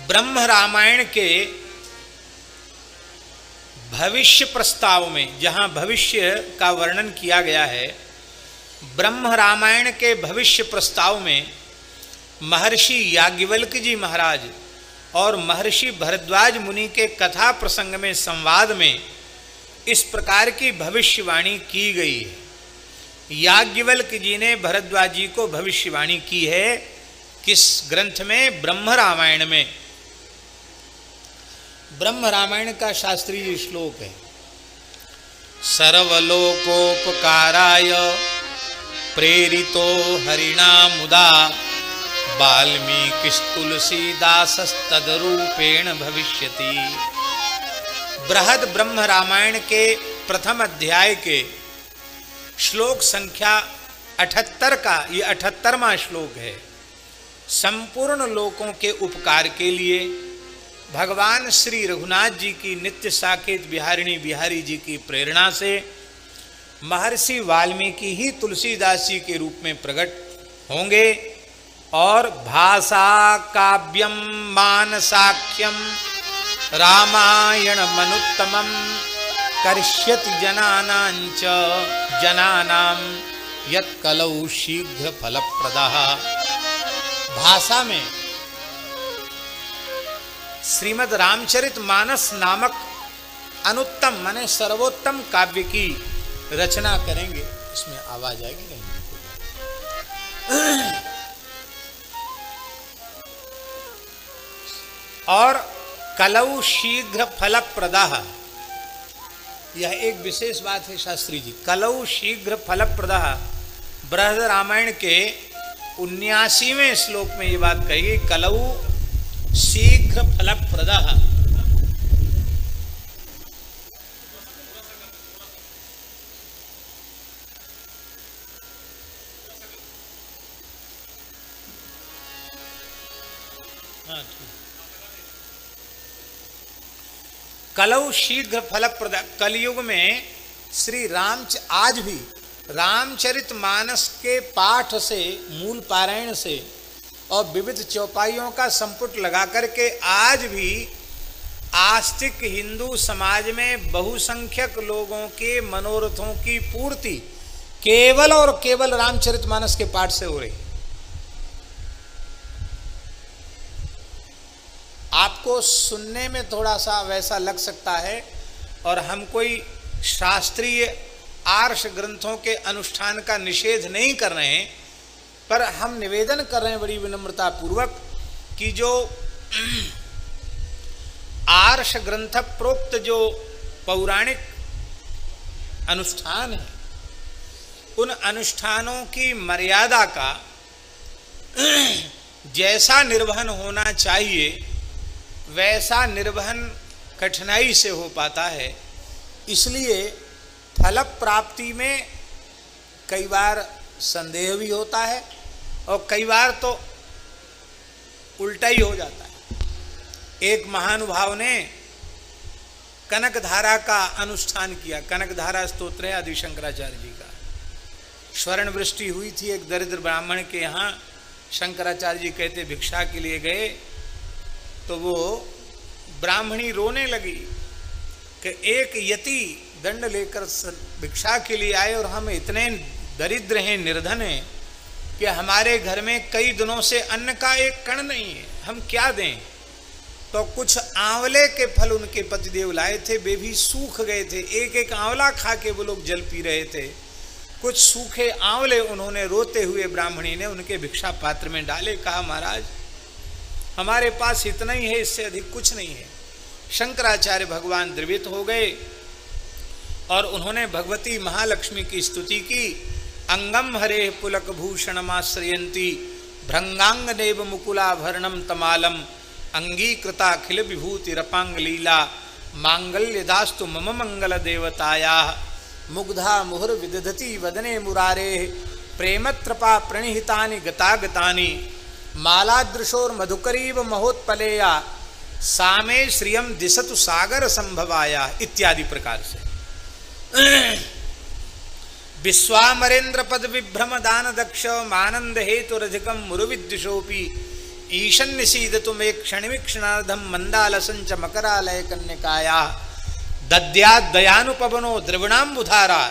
ब्रह्म रामायण के भविष्य प्रस्ताव में, जहाँ भविष्य का वर्णन किया गया है, ब्रह्म रामायण के भविष्य प्रस्ताव में महर्षि याज्ञवल्क जी महाराज और महर्षि भरद्वाज मुनि के कथा प्रसंग में, संवाद में इस प्रकार की भविष्यवाणी की गई है। याज्ञवल्क जी ने भरद्वाज जी को भविष्यवाणी की है। किस ग्रंथ में? ब्रह्म रामायण में। ब्रह्म रामायण का शास्त्रीय श्लोक है, सर्वलोकोपकाराय प्रेरितो हरिणा मुदा वाल्मीकिस्तुलसीदासस्तदरूपेण भविष्यति। बृहद ब्रह्म रामायण के प्रथम अध्याय के श्लोक संख्या 78 का ये 78वां श्लोक है। संपूर्ण लोकों के उपकार के लिए भगवान श्री रघुनाथ जी की नित्य साकेत बिहारिणी बिहारी जी की प्रेरणा से महर्षि वाल्मीकि ही तुलसीदास जी के रूप में प्रकट होंगे और भाषा काव्यम मानसाख्यम रामायण मनुत्तमम करिष्यति जनानांच जनानाम यत्कलौ शीघ्र फलप्रदः। भाषा में श्रीमद् रामचरित मानस नामक अनुत्तम माने सर्वोत्तम काव्य की रचना करेंगे। इसमें आवाज आएगी नहीं? और कलौ शीघ्र फलप्रदः, यह एक विशेष बात है शास्त्री जी। कलौ शीघ्र फलप्रदः बृहद रामायण के 79वें श्लोक में ये बात कही गई, कलौ शीघ्र फलप्रदः। कलौ शीघ्र फलप्रद। कलयुग में श्री आज भी रामचरित मानस के पाठ से, मूल पारायण से और विविध चौपाइयों का संपुट लगा करके आज भी आस्तिक हिंदू समाज में बहुसंख्यक लोगों के मनोरथों की पूर्ति केवल और केवल रामचरित मानस के पाठ से हो रही। आपको सुनने में थोड़ा सा वैसा लग सकता है और हम कोई शास्त्रीय आर्ष ग्रंथों के अनुष्ठान का निषेध नहीं कर रहे हैं, पर हम निवेदन कर रहे हैं बड़ी विनम्रता पूर्वक कि जो आर्ष ग्रंथ प्रोक्त जो पौराणिक अनुष्ठान है, उन अनुष्ठानों की मर्यादा का जैसा निर्वहन होना चाहिए वैसा निर्वहन कठिनाई से हो पाता है। इसलिए फल प्राप्ति में कई बार संदेह भी होता है और कई बार तो उल्टा ही हो जाता है। एक महानुभाव ने कनकधारा का अनुष्ठान किया। कनकधारा स्तोत्र है आदि शंकराचार्य जी का। स्वर्ण वृष्टि हुई थी एक दरिद्र ब्राह्मण के यहाँ। शंकराचार्य जी कहते भिक्षा के लिए गए तो वो ब्राह्मणी रोने लगी कि एक यति दंड लेकर भिक्षा के लिए आए और हम इतने दरिद्र हैं, निर्धन हैं कि हमारे घर में कई दिनों से अन्न का एक कण नहीं है, हम क्या दें। तो कुछ आंवले के फल उनके पतिदेव लाए थे, वे भी सूख गए थे। एक एक आंवला खा के वो लोग जल पी रहे थे। कुछ सूखे आंवले उन्होंने रोते हुए ब्राह्मणी ने उनके भिक्षा पात्र में डाले। कहा महाराज हमारे पास इतना ही है, इससे अधिक कुछ नहीं है। शंकराचार्य भगवान द्रवित हो गए और उन्होंने भगवती महालक्ष्मी की स्तुति की। अंगम हरे पुलक भूषणमाश्रयंती भृंगांग देव मुकुलाभरणम तमालम अंगीकृताखिल विभूति रपांग लीला मांगल्यदास्तु मम मंगल देवताया मुग्धा मुहुर विदधति वदने मुरारे प्रेमत्रपा प्रणिहितानि गतागतानि मालादृशोर मधुकरीव महोत्पलेया सामे श्रियम दिशतु सागर संभवाया इत्यादि प्रकार से। विश्वामरेन्द्र पद विभ्रम दान दक्ष मानंद हेतु रधिकम मुरुविद्विषोपि ईशन निषीद तुम एक क्षणिक्षणार्धम मंदालसंच मकरालय कन्यकाया दद्याद दयानुपवनो द्रविणाम्बुधारा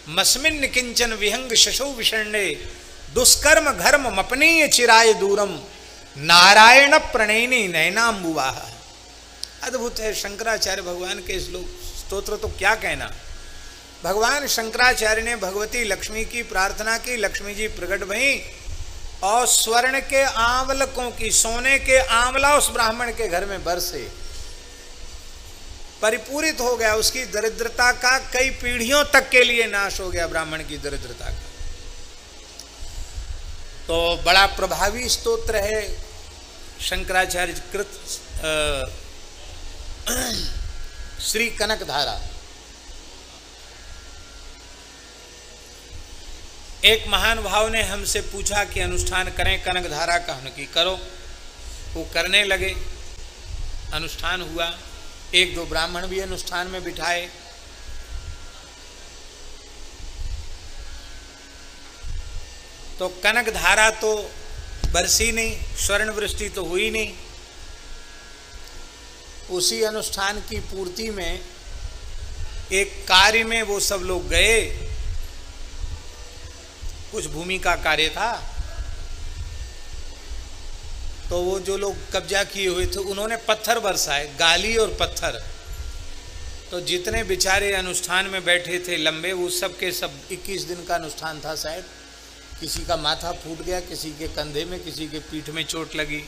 मस्मिन् किंचन विहंग शशौ विषण्णे दुष्कर्म घर्म मपनीय चिराय दूरम नारायण प्रणयिनी नयनाम्बुवाह। अद्भुत है शंकराचार्य भगवान के श्लोक स्तोत्र, तो क्या कहना। भगवान शंकराचार्य ने भगवती लक्ष्मी की प्रार्थना की, लक्ष्मी जी प्रकट भई और स्वर्ण के आंवलकों की, सोने के आंवला उस ब्राह्मण के घर में बरसे, परिपूरित हो गया। उसकी दरिद्रता का कई पीढ़ियों तक के लिए नाश हो गया, ब्राह्मण की दरिद्रता का। तो बड़ा प्रभावी स्तोत्र है शंकराचार्य कृत श्री कनक धारा। एक महान भाव ने हमसे पूछा कि अनुष्ठान करें कनक धारा का, हमने की करो। वो करने लगे, अनुष्ठान हुआ। एक दो ब्राह्मण भी अनुष्ठान में बिठाए। तो कनक धारा तो बरसी नहीं, स्वर्ण वृष्टि तो हुई नहीं। उसी अनुष्ठान की पूर्ति में एक कार्य में वो सब लोग गए, कुछ भूमि का कार्य था। तो वो जो लोग कब्जा किए हुए थे उन्होंने पत्थर बरसाए, गाली और पत्थर। तो जितने बेचारे अनुष्ठान में बैठे थे लंबे, वो सब के सब 21 दिन का अनुष्ठान था शायद। किसी का माथा फूट गया, किसी के कंधे में, किसी के पीठ में चोट लगी।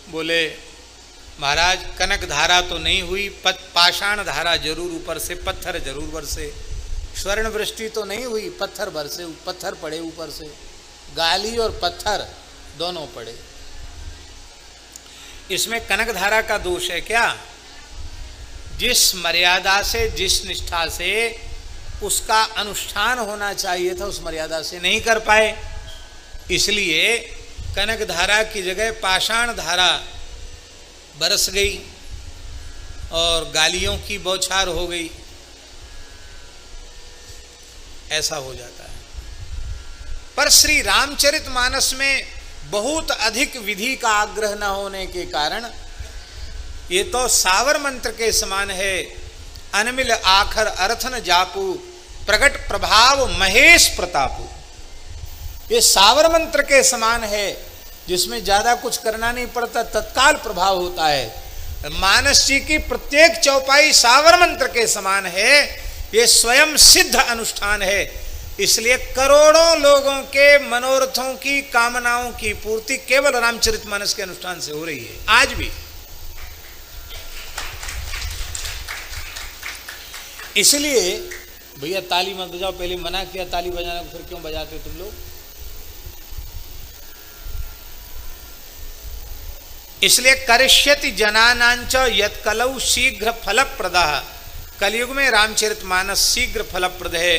बोले महाराज कनक धारा तो नहीं हुई, पाषाण धारा जरूर ऊपर से, पत्थर जरूर बरसे। स्वर्ण वृष्टि तो नहीं हुई, पत्थर बरसे, पत्थर पड़े ऊपर से, गाली और पत्थर दोनों पड़े। इसमें कनक धारा का दोष है क्या? जिस मर्यादा से, जिस निष्ठा से उसका अनुष्ठान होना चाहिए था, उस मर्यादा से नहीं कर पाए, इसलिए कनक धारा की जगह पाषाण धारा बरस गई और गालियों की बौछार हो गई। ऐसा हो जाता है। पर श्री रामचरितमानस में बहुत अधिक विधि का आग्रह न होने के कारण ये तो सावर मंत्र के समान है। अनमिल आखर अर्थ न जापू, प्रगट प्रभाव महेश प्रतापू। ये सावर मंत्र के समान है, जिसमें ज्यादा कुछ करना नहीं पड़ता, तत्काल प्रभाव होता है। मानस जी की प्रत्येक चौपाई सावर मंत्र के समान है। ये स्वयं सिद्ध अनुष्ठान है, इसलिए करोड़ों लोगों के मनोरथों की, कामनाओं की पूर्ति केवल रामचरितमानस के अनुष्ठान से हो रही है आज भी। इसलिए भैया ताली मत बजाओ, पहले मना किया ताली बजाने को, फिर क्यों बजाते हो तुम लोग? इसलिए करिष्यति जनानांच यत्कलौ शीघ्र फलप्रदः। कलयुग में रामचरितमानस शीघ्र फलप्रद है।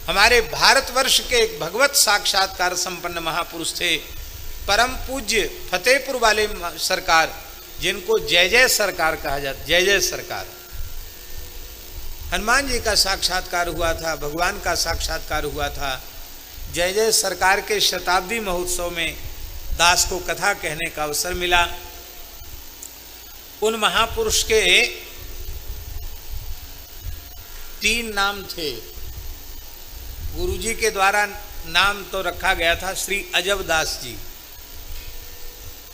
हमारे भारतवर्ष के एक भगवत साक्षात्कार संपन्न महापुरुष थे, परम पूज्य फतेहपुर वाले सरकार, जिनको जय जय सरकार कहा जाता, जय जय सरकार। हनुमान जी का साक्षात्कार हुआ था, भगवान का साक्षात्कार हुआ था। जय जय सरकार के शताब्दी महोत्सव में दास को कथा कहने का अवसर मिला। उन महापुरुष के 3 नाम थे। गुरुजी के द्वारा नाम तो रखा गया था श्री अजबदास जी,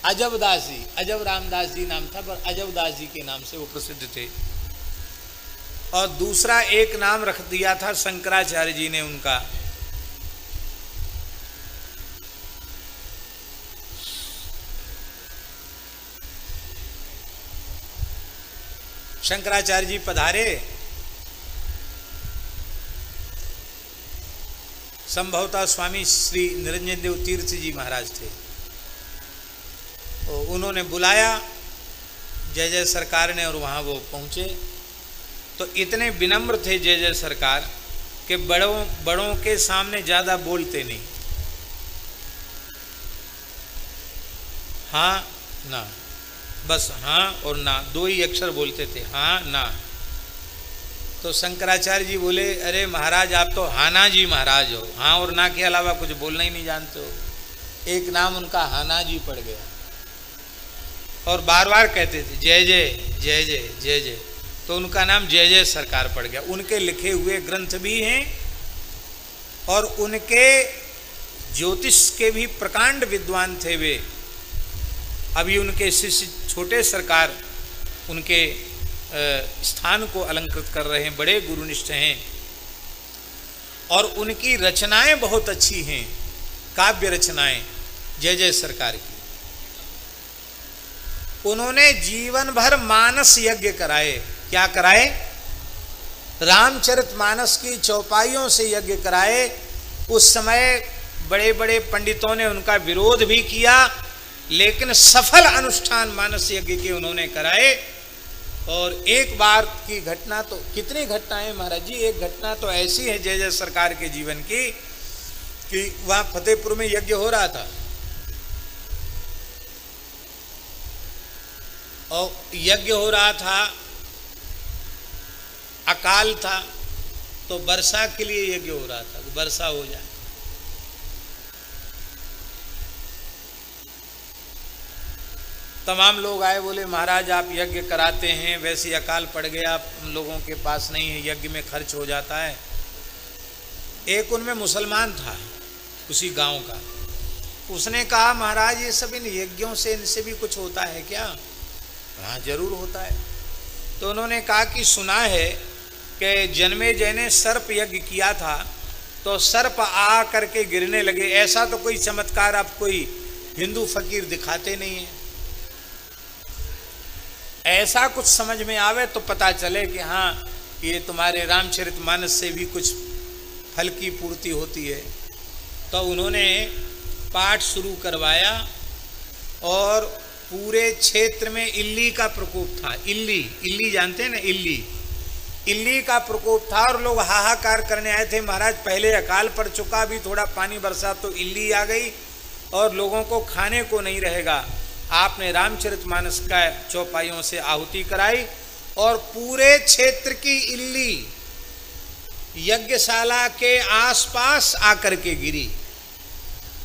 अजबदास जी, अजब रामदास जी नाम था, पर अजबदास जी के नाम से वो प्रसिद्ध थे। और दूसरा एक नाम रख दिया था शंकराचार्य जी ने उनका। शंकराचार्य जी पधारे, संभवतः स्वामी श्री निरंजन देव तीर्थ जी महाराज थे। तो उन्होंने बुलाया जय जय सरकार ने, और वहाँ वो पहुँचे। तो इतने विनम्र थे जय जय सरकार कि बड़ों के सामने ज़्यादा बोलते नहीं। हाँ ना, बस हाँ और ना, 2 ही अक्षर बोलते थे, हाँ ना। तो शंकराचार्य जी बोले, अरे महाराज आप तो हाना जी महाराज हो, हाँ और ना के अलावा कुछ बोलना ही नहीं जानते हो। एक नाम उनका हाना जी पड़ गया। और बार बार कहते थे जय जय जय जय जय जय, तो उनका नाम जय जय सरकार पड़ गया। उनके लिखे हुए ग्रंथ भी हैं और उनके ज्योतिष के भी प्रकांड विद्वान थे वे। अभी उनके शिष्य छोटे सरकार उनके स्थान को अलंकृत कर रहे हैं, बड़े गुरुनिष्ठ हैं और उनकी रचनाएं बहुत अच्छी हैं, काव्य रचनाएं जय जय सरकार की। उन्होंने जीवन भर मानस यज्ञ कराए। क्या कराए? रामचरितमानस की चौपाइयों से यज्ञ कराए। उस समय बड़े बड़े पंडितों ने उनका विरोध भी किया, लेकिन सफल अनुष्ठान मानस यज्ञ के उन्होंने कराए। और एक बार की घटना, तो कितनी घटनाएं महाराज जी, एक घटना तो ऐसी है जय जय सरकार के जीवन की कि वहां फतेहपुर में यज्ञ हो रहा था और यज्ञ हो रहा था, अकाल था, तो वर्षा के लिए यज्ञ हो रहा था, वर्षा हो जाए। तमाम लोग आए, बोले महाराज आप यज्ञ कराते हैं, वैसे अकाल पड़ गया, हम लोगों के पास नहीं है, यज्ञ में खर्च हो जाता है। एक उनमें मुसलमान था उसी गांव का, उसने कहा महाराज ये सब इन यज्ञों से, इनसे भी कुछ होता है क्या? हाँ जरूर होता है। तो उन्होंने कहा कि सुना है कि जन्मेजय ने सर्प यज्ञ किया था तो सर्प आ करके गिरने लगे। ऐसा तो कोई चमत्कार आप कोई हिंदू फकीर दिखाते नहीं है। ऐसा कुछ समझ में आवे तो पता चले कि हाँ ये तुम्हारे रामचरितमानस से भी कुछ फल की पूर्ति होती है। तो उन्होंने पाठ शुरू करवाया और पूरे क्षेत्र में इल्ली का प्रकोप था। इल्ली जानते हैं ना, इल्ली का प्रकोप था और लोग हाहाकार करने आए थे, महाराज पहले अकाल पड़ चुका, अभी थोड़ा पानी बरसा तो इल्ली आ गई और लोगों को खाने को नहीं रहेगा। आपने रामचरितमानस का चौपाइयों से आहुति कराई और पूरे क्षेत्र की इल्ली यज्ञशाला के आसपास आकर के गिरी।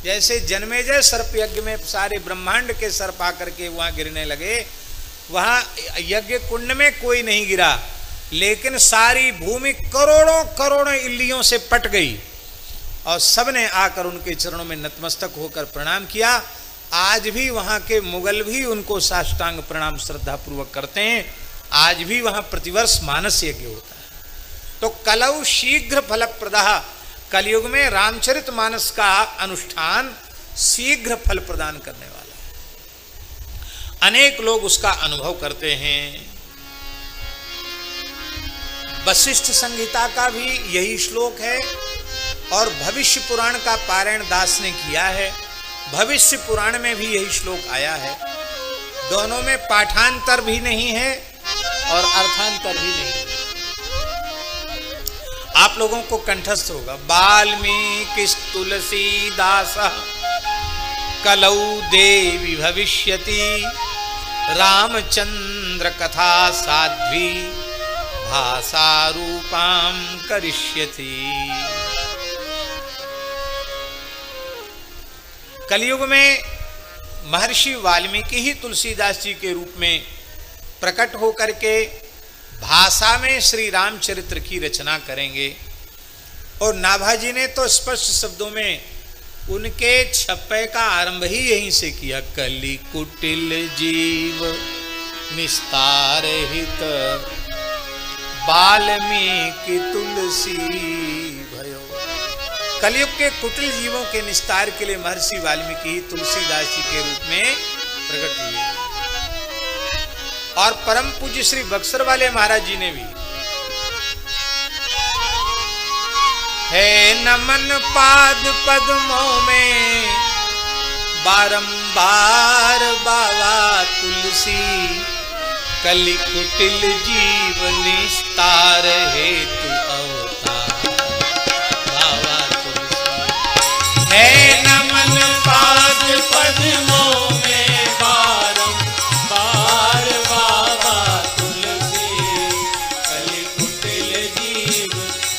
जैसे जन्मेजय सर्प यज्ञ में सारे ब्रह्मांड के सर्प आकर के वहां गिरने लगे, वहां यज्ञ कुंड में कोई नहीं गिरा, लेकिन सारी भूमि करोड़ों करोड़ों इल्लियों से पट गई और सबने आकर उनके चरणों में नतमस्तक होकर प्रणाम किया। आज भी वहां के मुगल भी उनको साष्टांग प्रणाम श्रद्धा पूर्वक करते हैं। आज भी वहां प्रतिवर्ष मानस यज्ञ होता है। तो कलौ शीघ्र फलप्रदः, कलयुग में रामचरितमानस का अनुष्ठान शीघ्र फल प्रदान करने वाला है। अनेक लोग उसका अनुभव करते हैं। वशिष्ठ संहिता का भी यही श्लोक है और भविष्य पुराण का पारायण दास ने किया है। भविष्य पुराण में भी यही श्लोक आया है। दोनों में पाठांतर भी नहीं है और अर्थांतर भी नहीं है। आप लोगों को कंठस्थ होगा। वाल्मीकि तुलसीदास कलौ देवी भविष्यति, रामचंद्र कथा साध्वी भाषा रूपां करिष्यति। कलयुग में महर्षि वाल्मीकि ही तुलसीदास जी के रूप में प्रकट होकर के भाषा में श्री रामचरित्र की रचना करेंगे। और नाभाजी ने तो स्पष्ट शब्दों में उनके छप्पे का आरंभ ही यहीं से किया। कलि कुटिल जीव निस्तार हित, वाल्मीकि तुलसी भयो। कलयुग के कुटिल जीवों के निस्तार के लिए महर्षि वाल्मीकि ही तुलसीदास जी के रूप में प्रकट हुए। और परम पूज्य श्री बक्सर वाले महाराज जी ने भी है नमन पाद पद्मों में बारंबार बाबा तुलसी, कलि कुटिल जीव निस्तार हेतु अवतार बाबा तुलसी। है नमन पाद पद्मों में बारंबार बाबा तुलसी, कलि कुटिल जीव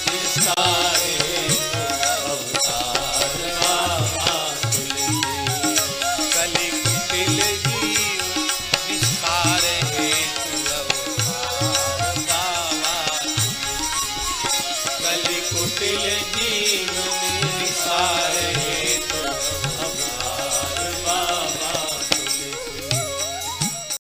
निस्तार हेतु अवतार बाबा तुलसी, कलि कुटिल जीव जटिल जीवन सारे